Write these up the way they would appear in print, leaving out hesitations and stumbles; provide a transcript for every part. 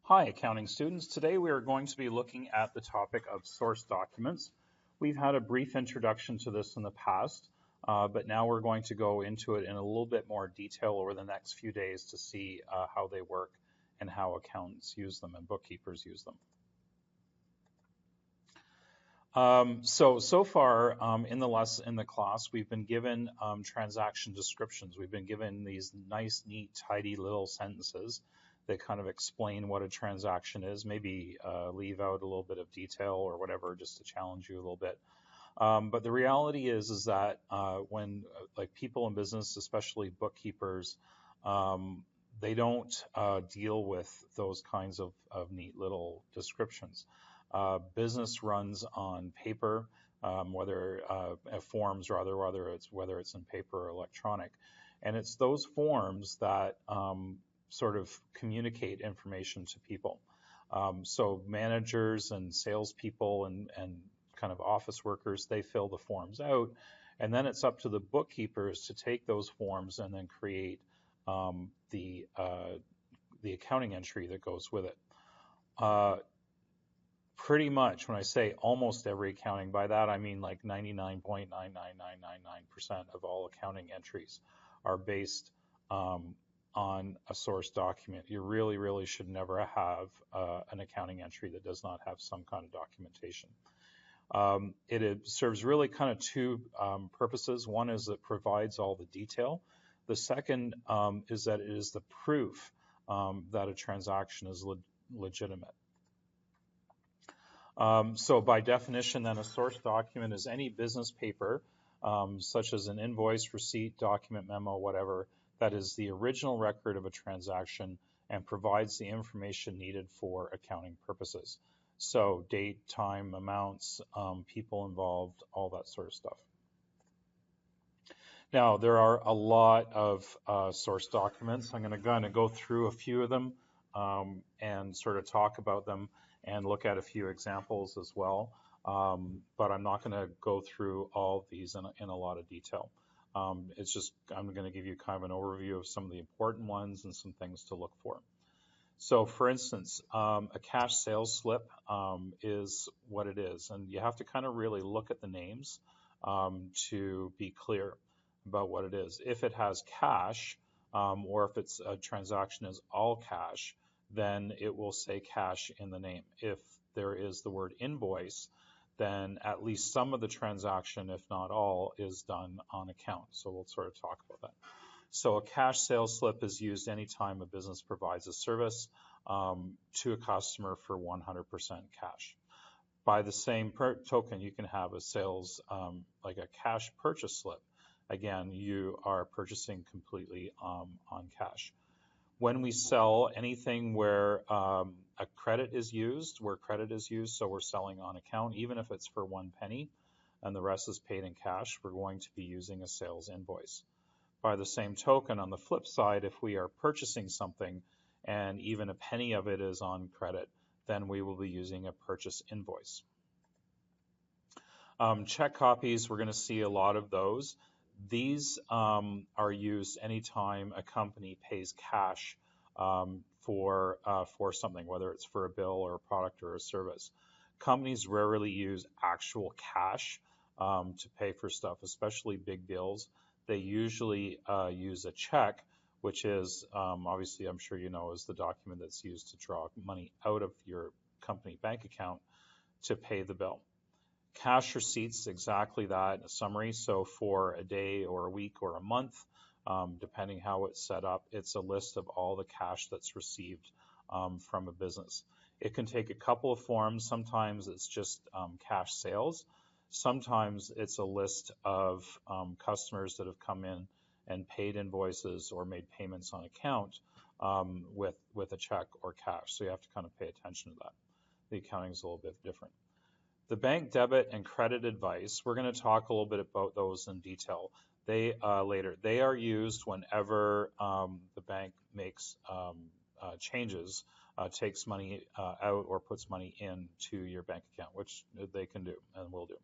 Hi, accounting students. Today we are going to be looking at the topic of source documents. We've had a brief introduction to this in the past, but now we're going to go into it in a little bit more detail over the next few days to see how they work and how accountants use them and bookkeepers use them. So far in the class, we've been given transaction descriptions. We've been given these nice, neat, tidy little sentences that kind of explain what a transaction is, maybe leave out a little bit of detail or whatever, just to challenge you a little bit. But the reality is that when like people in business, especially bookkeepers, they don't deal with those kinds of neat little descriptions. Business runs on paper, whether forms or whether it's in paper or electronic, and it's those forms that sort of communicate information to people. So managers and salespeople and kind of office workers, they fill the forms out, and then it's up to the bookkeepers to take those forms and then create the accounting entry that goes with it. Pretty much, when I say almost every accounting, by that I mean like 99.99999% of all accounting entries are based on a source document. You really should never have an accounting entry that does not have some kind of documentation. It serves really kind of two purposes. One is it provides all the detail. The second is that it is the proof that a transaction is legitimate. So by definition, then a source document is any business paper, such as an invoice, receipt, document, memo, whatever, that is the original record of a transaction and provides the information needed for accounting purposes. So date, time, amounts, people involved, all that sort of stuff. Now, there are a lot of source documents. I'm going to kind of go through a few of them and sort of talk about them and look at a few examples as well. But I'm not going to go through all of these in a lot of detail. It's just, I'm going to give you kind of an overview of some of the important ones and some things to look for. So for instance, a cash sales slip is what it is. And you have to kind of really look at the names to be clear about what it is. If it has cash, or if it's a transaction is all cash, then it will say cash in the name. If there is the word invoice, then at least some of the transaction, if not all, is done on account. So we'll sort of talk about that. So a cash sales slip is used anytime a business provides a service to a customer for 100% cash. By the same token, you can have a sales, like a cash purchase slip. Again, you are purchasing completely on cash. When we sell anything where a credit is used, so we're selling on account, even if it's for 1 penny and the rest is paid in cash, we're going to be using a sales invoice. By the same token, on the flip side, if we are purchasing something and even a penny of it is on credit, then we will be using a purchase invoice. Check copies, we're going to see a lot of those. These are used anytime a company pays cash for something, whether it's for a bill or a product or a service. Companies rarely use actual cash to pay for stuff, especially big bills. They usually use a check, which is obviously, I'm sure you know, is the document that's used to draw money out of your company bank account to pay the bill. Cash receipts, exactly that, a summary. So for a day or a week or a month, depending how it's set up, it's a list of all the cash that's received from a business. It can take a couple of forms. Sometimes it's just cash sales. Sometimes it's a list of customers that have come in and paid invoices or made payments on account with a check or cash. So you have to kind of pay attention to that. The accounting is a little bit different. The bank debit and credit advice, we're going to talk a little bit about those in detail later. They are used whenever the bank makes changes, takes money out or puts money into your bank account, which they can do and will do.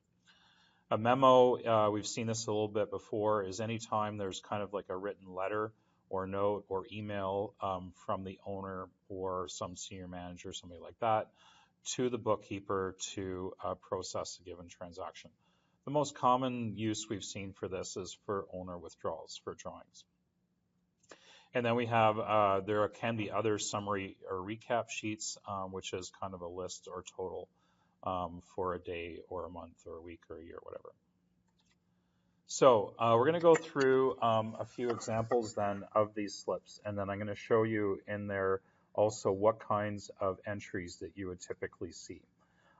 A memo, we've seen this a little bit before, is anytime there's kind of like a written letter or note or email from the owner or some senior manager, somebody like that, to the bookkeeper to process a given transaction. The most common use we've seen for this is for owner withdrawals for drawings. And then we have, there can be other summary or recap sheets, which is kind of a list or total for a day or a month or a week or a year, whatever. So we're going to go through a few examples then of these slips, and then I'm going to show you in there also what kinds of entries that you would typically see.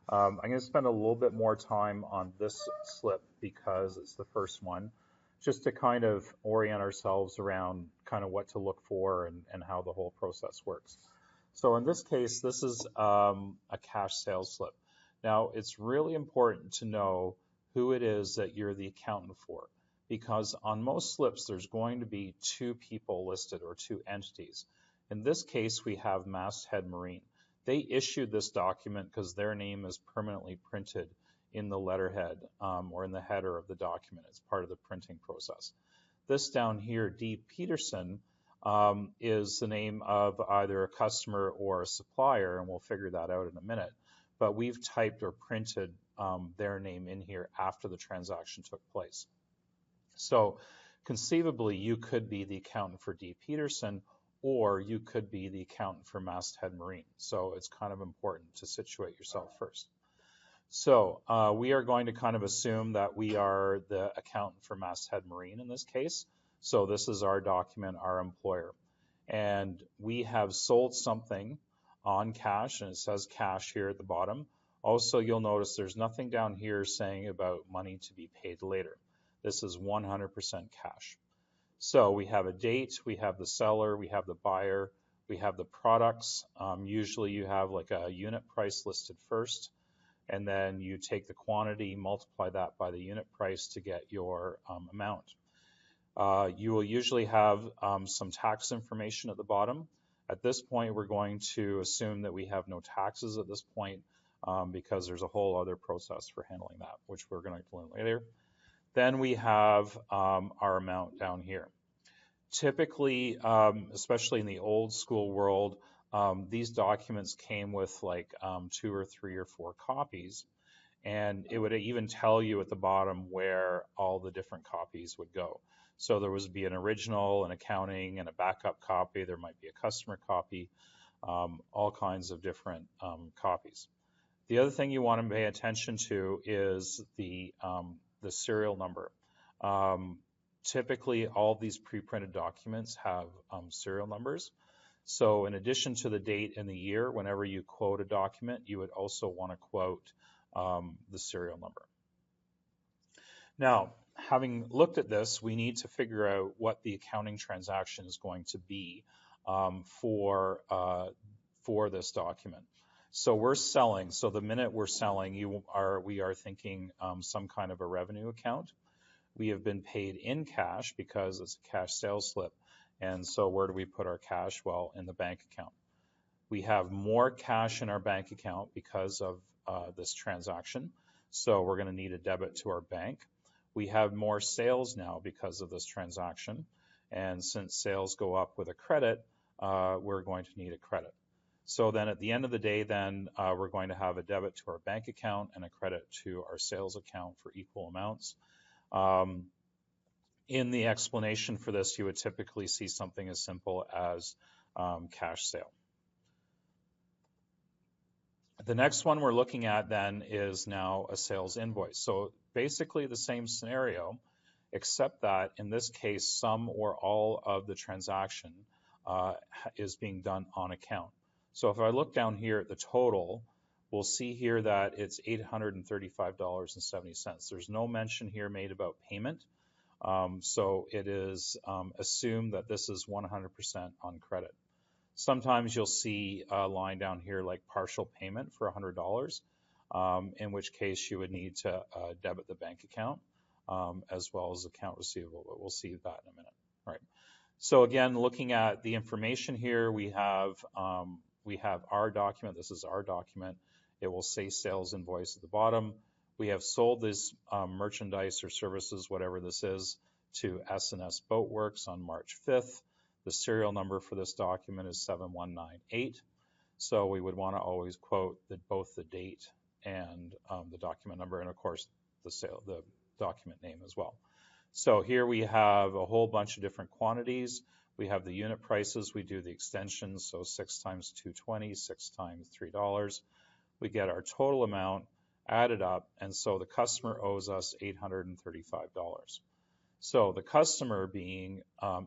I'm going to spend a little bit more time on this slip because it's the first one, just to kind of orient ourselves around kind of what to look for and how the whole process works. So in this case, this is a cash sales slip. Now, it's really important to know who it is that you're the accountant for, because on most slips, there's going to be two people listed or two entities. In this case, we have Masthead Marine. They issued this document because their name is permanently printed in the letterhead or in the header of the document. It's part of the printing process. This down here, D. Peterson, is the name of either a customer or a supplier, and we'll figure that out in a minute. But we've typed or printed their name in here after the transaction took place. So conceivably, you could be the accountant for D. Peterson, or you could be the accountant for Masthead Marine. So it's kind of important to situate yourself first. So we are going to kind of assume that we are the accountant for Masthead Marine in this case. So this is our document, our employer. And we have sold something on cash, and it says cash here at the bottom. Also, you'll notice there's nothing down here saying about money to be paid later. This is 100% cash. So we have a date, we have the seller, we have the buyer, we have the products. Usually you have like a unit price listed first, and then you take the quantity, multiply that by the unit price to get your amount. You will usually have some tax information at the bottom. At this point, we're going to assume that we have no taxes at this point because there's a whole other process for handling that, which we're going to learn later. Then we have our amount down here. Typically, especially in the old school world, these documents came with like 2 or 3 or 4 copies, and it would even tell you at the bottom where all the different copies would go. So there would be an original, an accounting, and a backup copy. There might be a customer copy, all kinds of different copies. The other thing you want to pay attention to is the serial number. Typically, all these pre-printed documents have serial numbers. So in addition to the date and the year, whenever you quote a document, you would also want to quote the serial number. Now, having looked at this, we need to figure out what the accounting transaction is going to be for this document. So we're selling. So the minute we're selling, we are thinking some kind of a revenue account. We have been paid in cash because it's a cash sales slip. And so where do we put our cash? Well, in the bank account. We have more cash in our bank account because of this transaction. So we're going to need a debit to our bank. We have more sales now because of this transaction. And since sales go up with a credit, we're going to need a credit. So then at the end of the day, then we're going to have a debit to our bank account and a credit to our sales account for equal amounts. In the explanation for this, you would typically see something as simple as cash sale. The next one we're looking at then is now a sales invoice. So basically the same scenario, except that in this case, some or all of the transaction is being done on account. So if I look down here at the total, we'll see here that it's $835.70. There's no mention here made about payment. So it is assumed that this is 100% on credit. Sometimes you'll see a line down here like partial payment for $100, in which case you would need to debit the bank account as well as account receivable, but we'll see that in a minute. Right. So again, looking at the information here, we have our document. This is our document. It will say sales invoice at the bottom. We have sold this merchandise or services, whatever this is, to S&S Boatworks on March 5th. The serial number for this document is 7198. So we would want to always quote both the date and the document number, and of course the document name as well. So here we have a whole bunch of different quantities. We have the unit prices. We do the extensions, so 6 times 220, 6 times $3. We get our total amount added up, and so the customer owes us $835. So the customer, being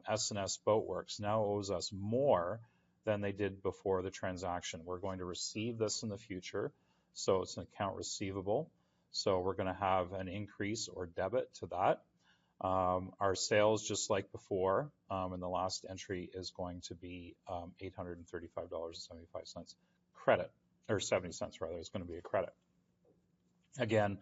S&S Boatworks, now owes us more than they did before the transaction. We're going to receive this in the future, so it's an account receivable. So we're going to have an increase or debit to that. Our sales, just like before, in the last entry, is going to be $835.75 credit, or 70 cents rather. It's going to be a credit. Again,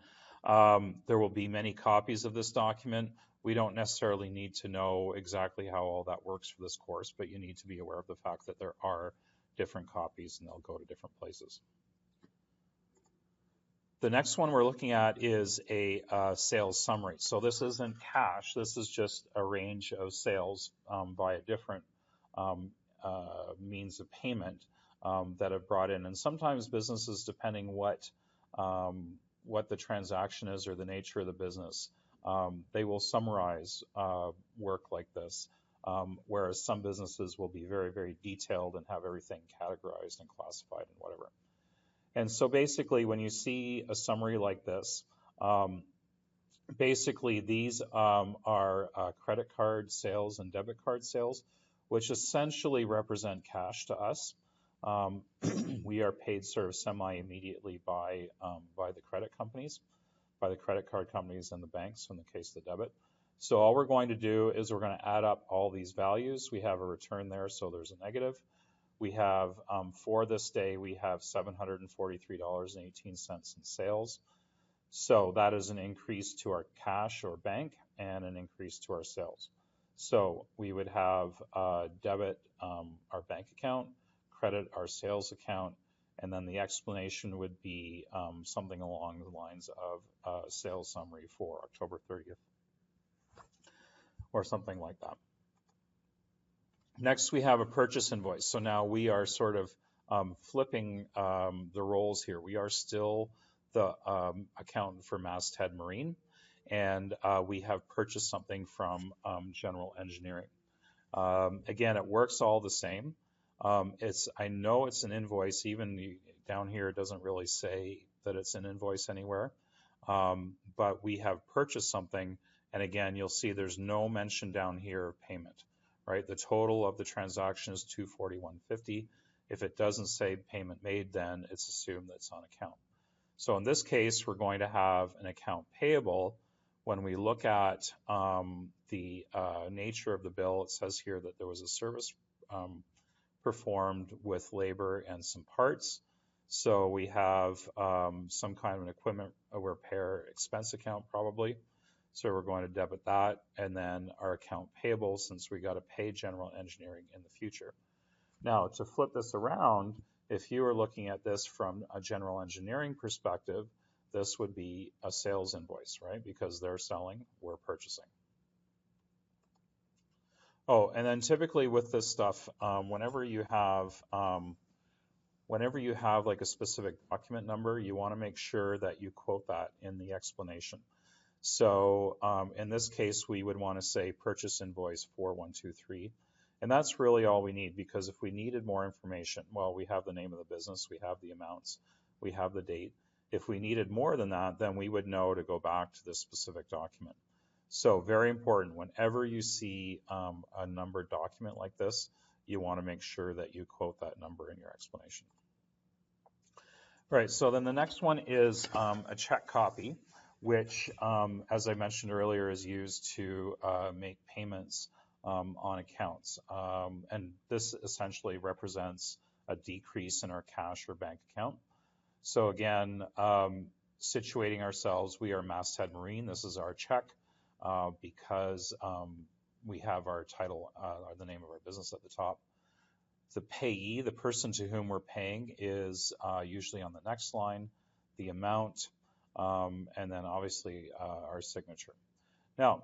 there will be many copies of this document. We don't necessarily need to know exactly how all that works for this course, but you need to be aware of the fact that there are different copies and they'll go to different places. The next one we're looking at is a sales summary. So this isn't cash. This is just a range of sales via different means of payment that have brought in. And sometimes businesses, depending what the transaction is or the nature of the business, they will summarize work like this, whereas some businesses will be very, very detailed and have everything categorized and classified and whatever. And so basically, when you see a summary like this, basically these are credit card sales and debit card sales, which essentially represent cash to us. We are paid sort of semi-immediately by the credit companies, by the credit card companies and the banks in the case of the debit. So all we're going to do is we're going to add up all these values. We have a return there, so there's a negative. We have, for this day, we have $743.18 in sales. So that is an increase to our cash or bank and an increase to our sales. So we would have debit our bank account, credit our sales account, and then the explanation would be something along the lines of sales summary for October 30th or something like that. Next, we have a purchase invoice. So now we are sort of flipping the roles here. We are still the accountant for Masthead Marine, and we have purchased something from General Engineering. Again, it works all the same. I know it's an invoice. Even down here, it doesn't really say that it's an invoice anywhere. But we have purchased something, and again, you'll see there's no mention down here of payment. Right, the total of the transaction is $241.50. If it doesn't say payment made, then it's assumed that it's on account. So in this case, we're going to have an account payable. When we look at the nature of the bill, it says here that there was a service performed with labor and some parts. So we have some kind of an equipment repair expense account probably. So we're going to debit that, and then our account payable, since we got to pay General Engineering in the future. Now, to flip this around, if you were looking at this from a General Engineering perspective, this would be a sales invoice, right? Because they're selling, we're purchasing. Oh, and then typically with this stuff, whenever you have like a specific document number, you want to make sure that you quote that in the explanation. So in this case, we would want to say purchase invoice 4123. And that's really all we need, because if we needed more information, well, we have the name of the business, we have the amounts, we have the date. If we needed more than that, then we would know to go back to this specific document. So very important, whenever you see a numbered document like this, you want to make sure that you quote that number in your explanation. All right, so then the next one is a check copy, which, as I mentioned earlier, is used to make payments on accounts. And this essentially represents a decrease in our cash or bank account. So again, situating ourselves, we are Masthead Marine. This is our check because we have our title, the name of our business at the top. The payee, the person to whom we're paying, is usually on the next line, the amount, and then obviously our signature. Now,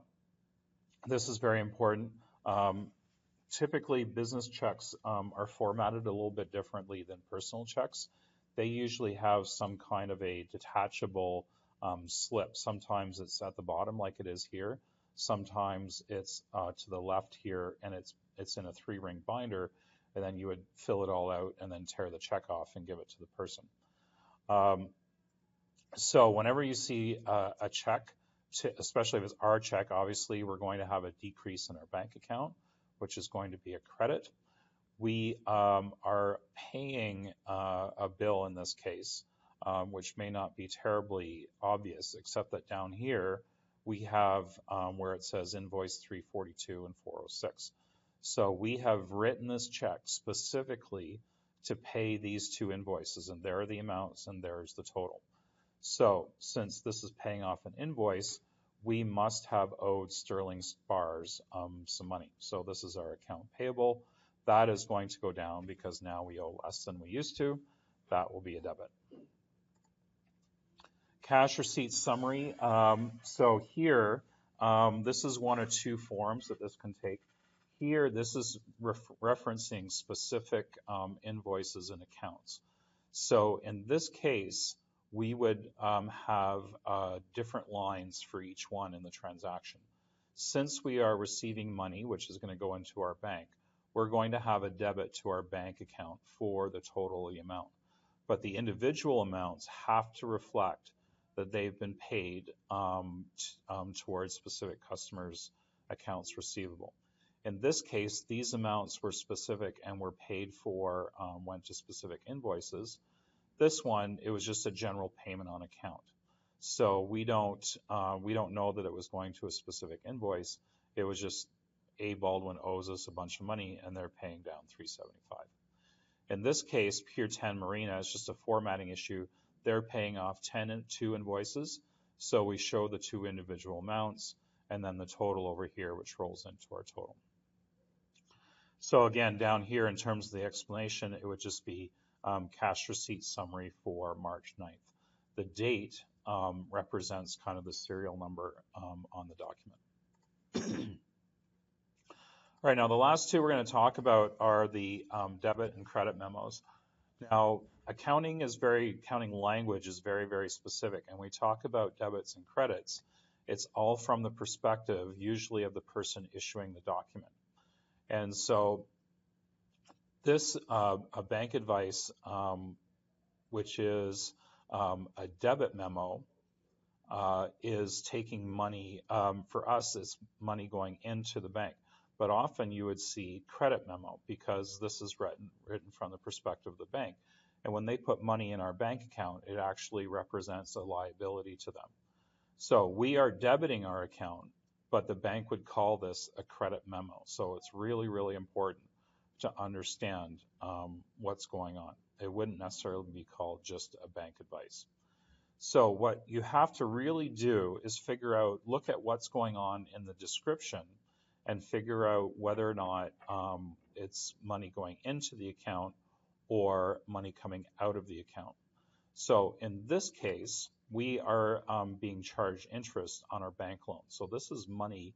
this is very important. Typically, business checks are formatted a little bit differently than personal checks. They usually have some kind of a detachable slip. Sometimes it's at the bottom, like it is here. Sometimes it's to the left here, and it's in a 3-ring binder, and then you would fill it all out and then tear the check off and give it to the person. So whenever you see a check, especially if it's our check, obviously we're going to have a decrease in our bank account, which is going to be a credit. We are paying a bill in this case, which may not be terribly obvious, except that down here we have where it says invoice 342 and 406. So we have written this check specifically to pay these two invoices, and there are the amounts and there's the total. So since this is paying off an invoice, we must have owed sterling bars some money. So this is our account payable. That is going to go down because now we owe less than we used to. That will be a debit. Cash receipt summary. So here, this is one of two forms that this can take. Here, this is referencing specific invoices and accounts. So in this case, we would have different lines for each one in the transaction. Since we are receiving money, which is going to go into our bank, we're going to have a debit to our bank account for the total amount. But the individual amounts have to reflect that they've been paid towards specific customers' accounts receivable. In this case, these amounts were specific and were paid for, went to specific invoices. This one, it was just a general payment on account. So we don't know that it was going to a specific invoice. It was just A. Baldwin owes us a bunch of money and they're paying down $375. In this case, Pier 10 Marina is just a formatting issue. They're paying off 2 invoices. So we show the 2 individual amounts and then the total over here, which rolls into our total. So again, down here in terms of the explanation, it would just be cash receipt summary for March 9th. The date represents kind of the serial number on the document. All right, now the last two we're going to talk about are the debit and credit memos. Now, accounting language is very, very specific, and we talk about debits and credits. It's all from the perspective, usually of the person issuing the document. And so this, a bank advice, which is a debit memo, is taking money, for us, it's money going into the bank. But often you would see credit memo because this is written from the perspective of the bank. And when they put money in our bank account, it actually represents a liability to them. So we are debiting our account, but the bank would call this a credit memo. So it's really, really important to understand what's going on. It wouldn't necessarily be called just a bank advice. So what you have to really do is figure out, look at what's going on in the description and figure out whether or not it's money going into the account or money coming out of the account. So in this case, we are being charged interest on our bank loan. So this is money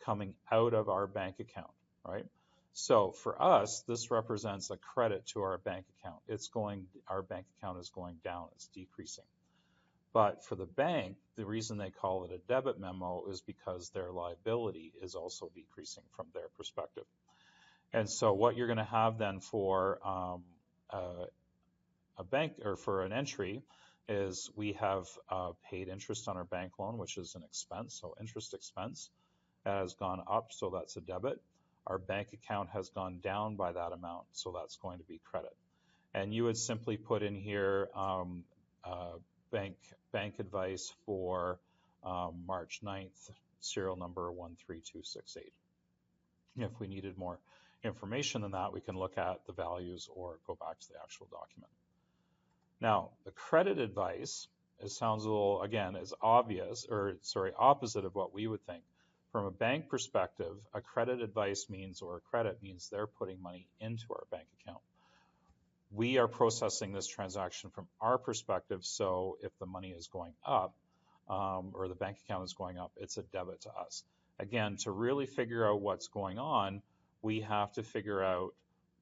coming out of our bank account, right? So for us, this represents a credit to our bank account. Our bank account is going down, it's decreasing. But for the bank, the reason they call it a debit memo is because their liability is also decreasing from their perspective. And so what you're going to have then for a bank or for an entry is we have paid interest on our bank loan, which is an expense, so interest expense has gone up, so that's a debit. Our bank account has gone down by that amount, so that's going to be credit. And you would simply put in here bank advice for March 9th, serial number 13268. If we needed more information than that, we can look at the values or go back to the actual document. Now, the credit advice, it sounds a little, again, is obvious, or sorry, opposite of what we would think. From a bank perspective, a credit advice means, or a credit means they're putting money into our bank account. We are processing this transaction from our perspective, so if the money is going up, or the bank account is going up, it's a debit to us. Again, to really figure out what's going on, we have to figure out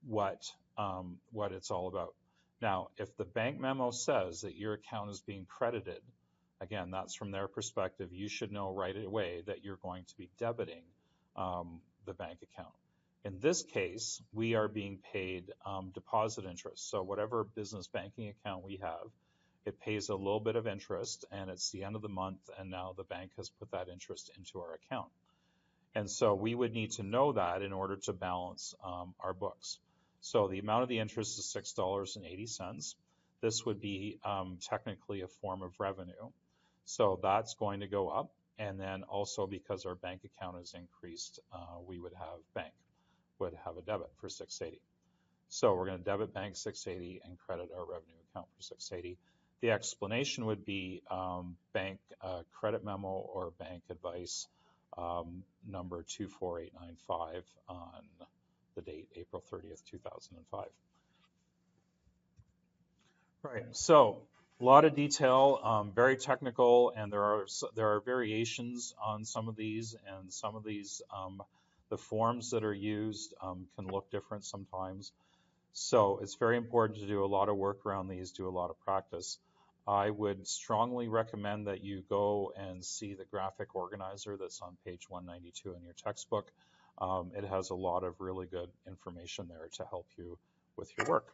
what it's all about. Now, if the bank memo says that your account is being credited, again, that's from their perspective. You should know right away that you're going to be debiting the bank account. In this case, we are being paid deposit interest. So whatever business banking account we have, it pays a little bit of interest, and it's the end of the month, and now the bank has put that interest into our account. And so we would need to know that in order to balance our books. So the amount of the interest is $6.80. This would be technically a form of revenue. So that's going to go up. And then also because our bank account is increased, we would have a debit for $6.80. So we're going to debit bank $6.80 and credit our revenue account for $6.80. The explanation would be bank credit memo or bank advice number 24895 on the date April 30th, 2005. Right, so a lot of detail, very technical, and there are variations on some of these, and some of these, the forms that are used can look different sometimes. So it's very important to do a lot of work around these, do a lot of practice. I would strongly recommend that you go and see the graphic organizer that's on page 192 in your textbook. It has a lot of really good information there to help you with your work.